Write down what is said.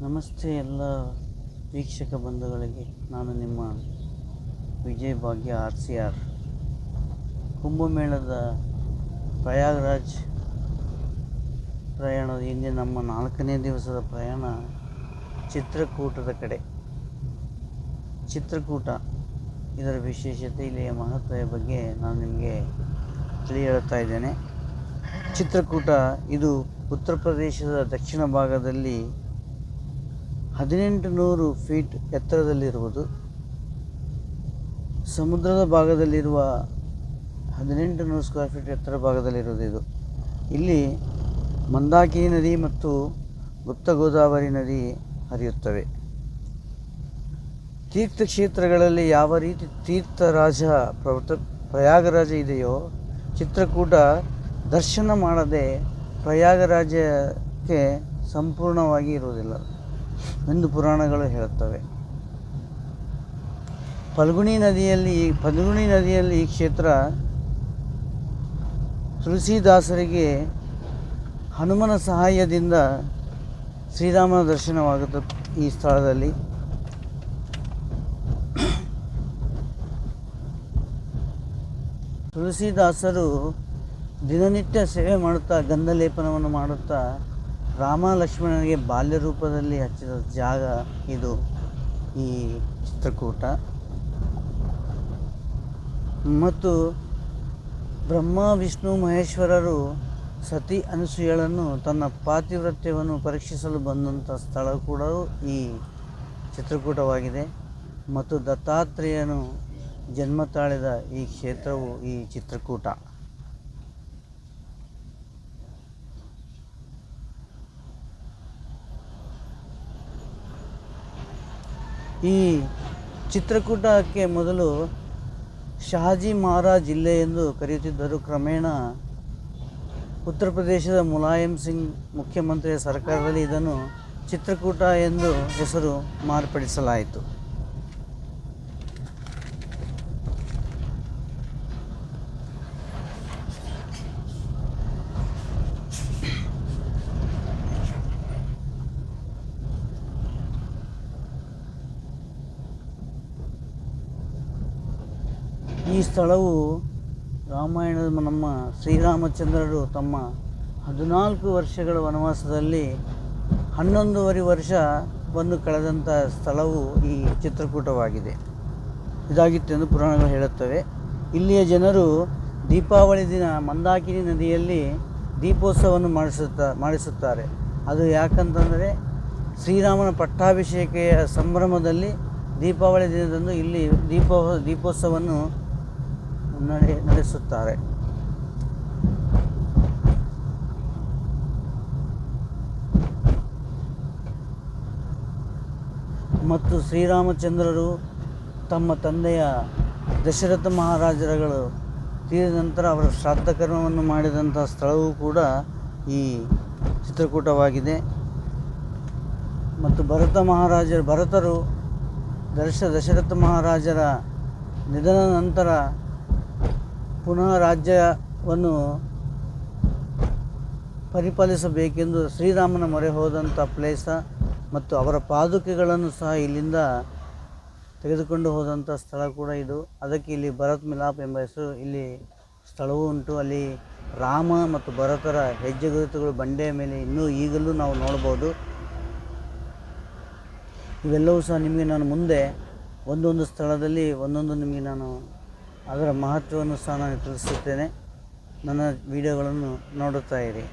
ನಮಸ್ತೆ ಎಲ್ಲ ವೀಕ್ಷಕ ಬಂಧುಗಳಿಗೆ. ನಾನು ನಿಮ್ಮ ವಿಜಯ್ ಭಾಗ್ಯ RCR. ಕುಂಭಮೇಳದ ಪ್ರಯಾಗ್ರಾಜ್ ಪ್ರಯಾಣದ ಹಿಂದೆ ನಮ್ಮ 4ನೇ ದಿವಸದ ಪ್ರಯಾಣ ಚಿತ್ರಕೂಟದ ಕಡೆ. ಚಿತ್ರಕೂಟ ಇದರ ವಿಶೇಷತೆ, ಇಲ್ಲಿಯ ಮಹತ್ವದ ಬಗ್ಗೆ ನಾನು ನಿಮಗೆ ಹೇಳ್ತಾ ಇದ್ದೇನೆ. ಚಿತ್ರಕೂಟ ಇದು ಉತ್ತರ ಪ್ರದೇಶದ ದಕ್ಷಿಣ ಭಾಗದಲ್ಲಿ 1800 ಫೀಟ್ ಎತ್ತರದಲ್ಲಿರುವುದು. ಸಮುದ್ರದ ಭಾಗದಲ್ಲಿರುವ 1800 ಸ್ಕ್ವೇರ್ ಫೀಟ್ ಎತ್ತರ ಭಾಗದಲ್ಲಿರುವುದು ಇದು. ಇಲ್ಲಿ ಮಂದಾಕಿನಿ ನದಿ ಮತ್ತು ಗುಪ್ತ ಗೋದಾವರಿ ನದಿ ಹರಿಯುತ್ತವೆ. ತೀರ್ಥಕ್ಷೇತ್ರಗಳಲ್ಲಿ ಯಾವ ರೀತಿ ತೀರ್ಥರಾಜ ಪ್ರಯಾಗರಾಜ ಇದೆಯೋ, ಚಿತ್ರಕೂಟ ದರ್ಶನ ಮಾಡದೆ ಪ್ರಯಾಗರಾಜಕ್ಕೆ ಸಂಪೂರ್ಣವಾಗಿ ಇರುವುದಿಲ್ಲ ಎಂದು ಪುರಾಣಗಳು ಹೇಳುತ್ತವೆ. ಫಲ್ಗುಣಿ ನದಿಯಲ್ಲಿ ಈ ಕ್ಷೇತ್ರ ತುಳಸಿದಾಸರಿಗೆ ಹನುಮನ ಸಹಾಯದಿಂದ ಶ್ರೀರಾಮನ ದರ್ಶನವಾಗುತ್ತದೆ. ಈ ಸ್ಥಳದಲ್ಲಿ ತುಳಸಿದಾಸರು ದಿನನಿತ್ಯ ಸೇವೆ ಮಾಡುತ್ತಾ, ಗಂಧಲೇಪನವನ್ನು ಮಾಡುತ್ತಾ ರಾಮ ಲಕ್ಷ್ಮಣನಿಗೆ ಬಾಲ್ಯ ರೂಪದಲ್ಲಿ ಹಚ್ಚಿದ ಜಾಗ ಇದು, ಈ ಚಿತ್ರಕೂಟ. ಮತ್ತು ಬ್ರಹ್ಮ ವಿಷ್ಣು ಮಹೇಶ್ವರರು ಸತಿ ಅನಸೂಯಳನ್ನು ತನ್ನ ಪಾತಿವ್ರತ್ಯವನ್ನು ಪರೀಕ್ಷಿಸಲು ಬಂದಂಥ ಸ್ಥಳ ಕೂಡ ಈ ಚಿತ್ರಕೂಟವಾಗಿದೆ. ಮತ್ತು ದತ್ತಾತ್ರೇಯನು ಜನ್ಮ ತಾಳಿದ ಈ ಕ್ಷೇತ್ರವು ಈ ಚಿತ್ರಕೂಟ. ಈ ಚಿತ್ರಕೂಟಕ್ಕೆ ಮೊದಲು ಶಹಾಜಿ ಮಹಾರಾಜ್ ಜಿಲ್ಲೆ ಎಂದು ಕರೆಯುತ್ತಿದ್ದರು. ಕ್ರಮೇಣ ಉತ್ತರ ಪ್ರದೇಶದ ಮುಲಾಯಂ ಸಿಂಗ್ ಮುಖ್ಯಮಂತ್ರಿಯ ಸರ್ಕಾರದಲ್ಲಿ ಇದನ್ನು ಚಿತ್ರಕೂಟ ಎಂದು ಹೆಸರು ಮಾರ್ಪಡಿಸಲಾಯಿತು. ಈ ಸ್ಥಳವು ರಾಮಾಯಣದ ನಮ್ಮ ಶ್ರೀರಾಮಚಂದ್ರರು ತಮ್ಮ 14 ವರ್ಷಗಳ ವನವಾಸದಲ್ಲಿ 11.5 ವರ್ಷವನ್ನು ಕಳೆದಂಥ ಸ್ಥಳವು ಈ ಚಿತ್ರಕೂಟವಾಗಿದೆ. ಇದಾಗಿತ್ತೆಂದು ಪುರಾಣಗಳು ಹೇಳುತ್ತವೆ. ಇಲ್ಲಿಯ ಜನರು ದೀಪಾವಳಿ ದಿನ ಮಂದಾಕಿನಿ ನದಿಯಲ್ಲಿ ದೀಪೋತ್ಸವವನ್ನು ಮಾಡಿಸುತ್ತಾರೆ. ಅದು ಯಾಕಂತಂದರೆ ಶ್ರೀರಾಮನ ಪಟ್ಟಾಭಿಷೇಕೆಯ ಸಂಭ್ರಮದಲ್ಲಿ ದೀಪಾವಳಿ ದಿನದಂದು ಇಲ್ಲಿ ದೀಪೋತ್ಸವವನ್ನು ನಡೆಸುತ್ತಾರೆ. ಮತ್ತು ಶ್ರೀರಾಮಚಂದ್ರರು ತಮ್ಮ ತಂದೆಯ ದಶರಥ ಮಹಾರಾಜರುಗಳು ತೀರಿದ ನಂತರ ಅವರ ಶ್ರಾದ್ದ ಕರ್ಮವನ್ನು ಮಾಡಿದಂಥ ಸ್ಥಳವೂ ಕೂಡ ಈ ಚಿತ್ರಕೂಟವಾಗಿದೆ. ಮತ್ತು ಭರತರು ದಶರಥ ಮಹಾರಾಜರ ನಿಧನ ನಂತರ ಪುನಃ ರಾಜ್ಯವನ್ನು ಪರಿಪಾಲಿಸಬೇಕೆಂದು ಶ್ರೀರಾಮನ ಮೊರೆ ಹೋದಂಥ ಪ್ಲೇಸ ಮತ್ತು ಅವರ ಪಾದುಕೆಗಳನ್ನು ಸಹ ಇಲ್ಲಿಂದ ತೆಗೆದುಕೊಂಡು ಹೋದಂಥ ಸ್ಥಳ ಕೂಡ ಇದು. ಅದಕ್ಕೆ ಇಲ್ಲಿ ಭರತ್ ಮಿಲಾಪ್ ಎಂಬ ಹೆಸರು ಇಲ್ಲಿ ಸ್ಥಳವೂ ಉಂಟು. ಅಲ್ಲಿ ರಾಮ ಮತ್ತು ಭರತರ ಹೆಜ್ಜೆ ಗುರುತುಗಳು ಬಂಡೆಯ ಮೇಲೆ ಈಗಲೂ ನಾವು ನೋಡ್ಬೋದು. ಇವೆಲ್ಲವೂ ಸಹ ನಿಮಗೆ ನಾನು ಮುಂದೆ ಒಂದೊಂದು ಸ್ಥಳದಲ್ಲಿ ನಿಮಗೆ ನಾನು ಅದರ ಮಹತ್ವವನ್ನು ಸಹ ನಾನು ತಿಳಿಸುತ್ತೇನೆ. ನನ್ನ ವಿಡಿಯೋಗಳನ್ನು ನೋಡುತ್ತಾ ಇರಿ.